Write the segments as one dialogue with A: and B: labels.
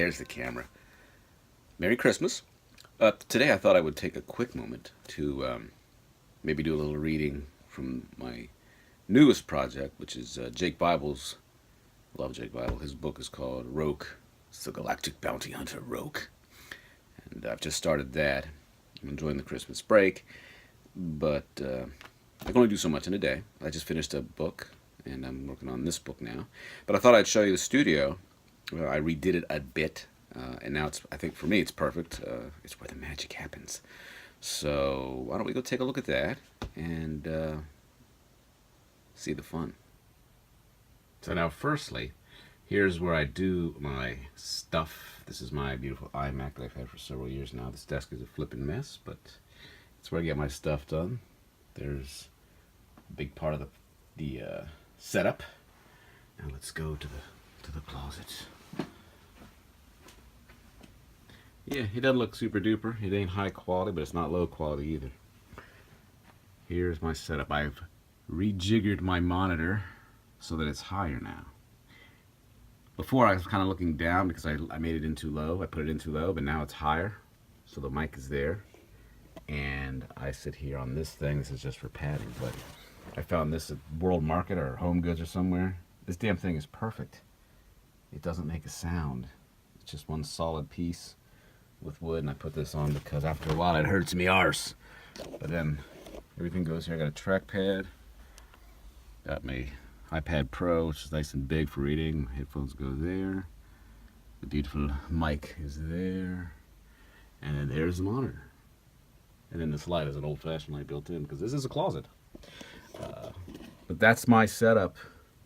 A: there's the camera. Merry Christmas. Today I thought I would take a quick moment to maybe do a little reading from my newest project, which is Jake Bible's. Love Jake Bible. His book is called Roke. It's the Galactic Bounty Hunter Roke. And I've just started that. I'm enjoying the Christmas break, but I can only do so much in a day. I just finished a book, and I'm working on this book now. But I thought I'd show you the studio. I redid it a bit, and now I think for me it's perfect. It's where the magic happens. So why don't we go take a look at that and see the fun. So now, firstly, here's where I do my stuff. This is my beautiful iMac that I've had for several years now. This desk is a flipping mess, but it's where I get my stuff done. There's a big part of the setup. Now let's go to the closet. Yeah, it doesn't look super duper. It ain't high quality, but it's not low quality either. Here's my setup. I've rejiggered my monitor so that it's higher now. Before I was kind of looking down because I made it in too low. I put it in too low, but now it's higher. So the mic is there. And I sit here on this thing. This is just for padding, but I found this at World Market or Home Goods or somewhere. This damn thing is perfect. It doesn't make a sound. It's just one solid piece with wood, and I put this on because after a while it hurts me arse. But then everything goes here. I got a trackpad. Got my iPad Pro, which is nice and big for reading. My headphones go there. The beautiful mic is there. And then there's the monitor. And then this light is an old-fashioned light built in because this is a closet. But that's my setup.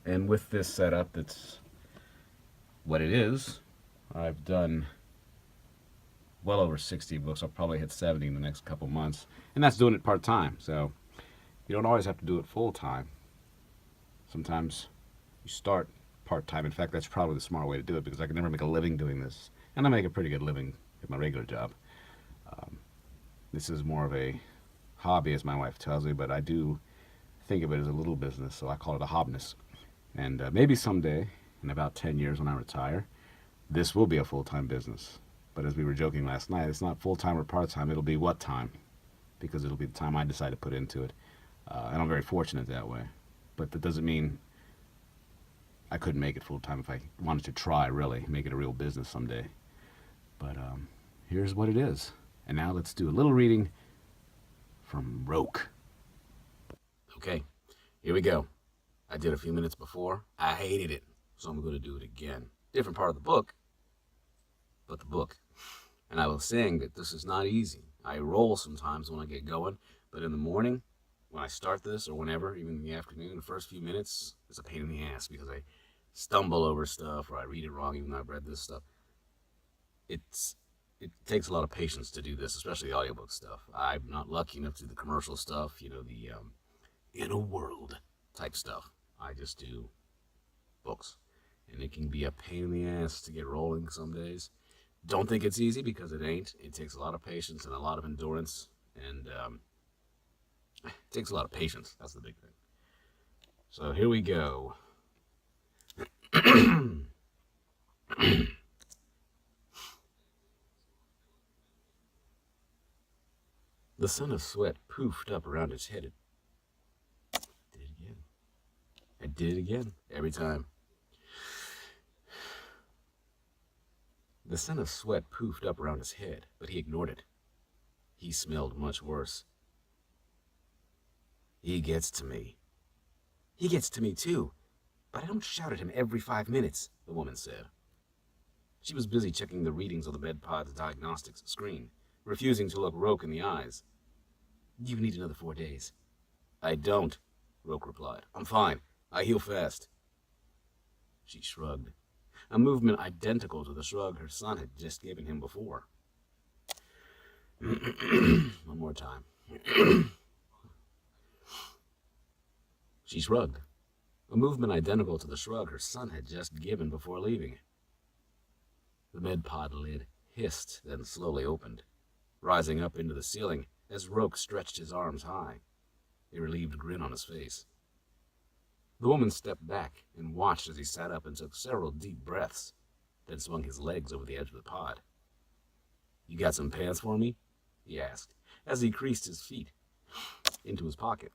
A: And with this setup, that's what it is. I've done well over 60 books. I'll probably hit 70 in the next couple months. And that's doing it part-time. So you don't always have to do it full-time. Sometimes you start part-time. In fact, that's probably the smart way to do it because I can never make a living doing this. And I make a pretty good living at my regular job. This is more of a hobby, as my wife tells me, but I do think of it as a little business, so I call it a hobness. And maybe someday, in about 10 years when I retire, this will be a full-time business. But as we were joking last night, it's not full-time or part-time, it'll be what time? Because it'll be the time I decide to put into it. And I'm very fortunate that way. But that doesn't mean I couldn't make it full-time if I wanted to try, really, make it a real business someday. But here's what it is. And now let's do a little reading from Roke. Okay, here we go. I did a few minutes before. I hated it, so I'm going to do it again. Different part of the book, but the book. And I was saying that this is not easy. I roll sometimes when I get going, but in the morning, when I start this or whenever, even in the afternoon, the first few minutes, it's a pain in the ass because I stumble over stuff or I read it wrong even though I've read this stuff. It takes a lot of patience to do this, especially the audiobook stuff. I'm not lucky enough to do the commercial stuff, the in a world type stuff. I just do books. And it can be a pain in the ass to get rolling some days. Don't think it's easy because it ain't. It takes a lot of patience and a lot of endurance. And it takes a lot of patience. That's the big thing. So here we go. The sun of sweat poofed up around his head. Did it again. I did it again. Every time. The sun of sweat poofed up around his head, but he ignored it. He smelled much worse. He gets to me. He gets to me too, but I don't shout at him every 5 minutes, the woman said. She was busy checking the readings on the bedpod's diagnostics screen, refusing to look Roke in the eyes. You need another 4 days. I don't, Roke replied. I'm fine. I heal fast. She shrugged, a movement identical to the shrug her son had just given him before. One more time. She shrugged, a movement identical to the shrug her son had just given before leaving. The medpod lid hissed, then slowly opened, rising up into the ceiling as Roke stretched his arms high, a relieved grin on his face. The woman stepped back and watched as he sat up and took several deep breaths. then swung his legs over the edge of the pod. "You got some pants for me?" he asked, as he creased his feet into his pocket.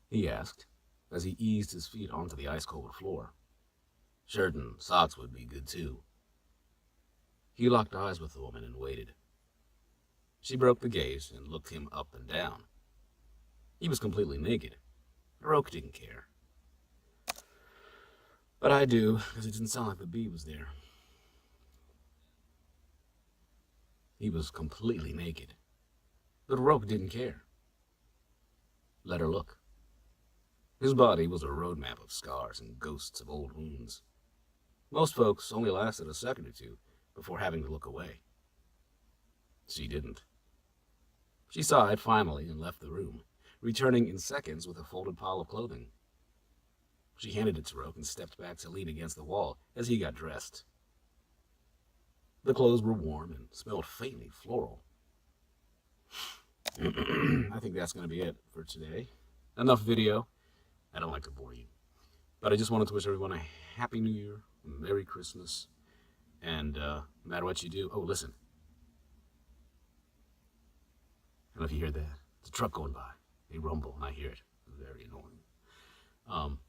A: He asked, as he eased his feet onto the ice-cold floor. "Shirt and socks would be good, too." He locked eyes with the woman and waited. She broke the gaze and looked him up and down. He was completely naked. Roke didn't care. But I do, because it didn't sound like the bee was there. He was completely naked. But Roke didn't care. Let her look. His body was a road map of scars and ghosts of old wounds. Most folks only lasted a second or two before having to look away. She didn't. She sighed finally and left the room, returning in seconds with a folded pile of clothing. She handed it to Roke and stepped back to lean against the wall as he got dressed. The clothes were warm and smelled faintly floral. I think that's going to be it for today. Enough video. I don't like to bore you. But I just wanted to wish everyone a Happy New Year, a Merry Christmas, and no matter what you do, oh, listen. I don't know if you hear that. It's a truck going by. They rumble, and I hear it. It's very annoying.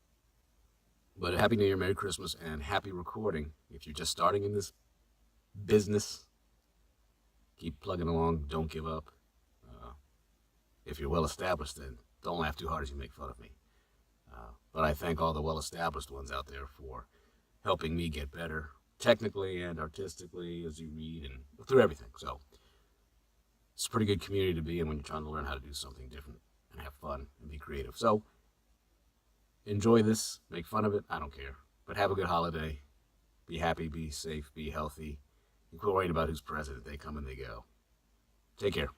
A: But a Happy New Year, Merry Christmas, and happy recording. If you're just starting in this business, keep plugging along. Don't give up. If you're well established, then don't laugh too hard as you make fun of me. But I thank all the well-established ones out there for helping me get better, technically and artistically, as you read and through everything. So it's a pretty good community to be in when you're trying to learn how to do something different and have fun and be creative. So enjoy this, make fun of it, I don't care. But have a good holiday. Be happy, be safe, be healthy. And quit worrying about who's president. They come and they go. Take care.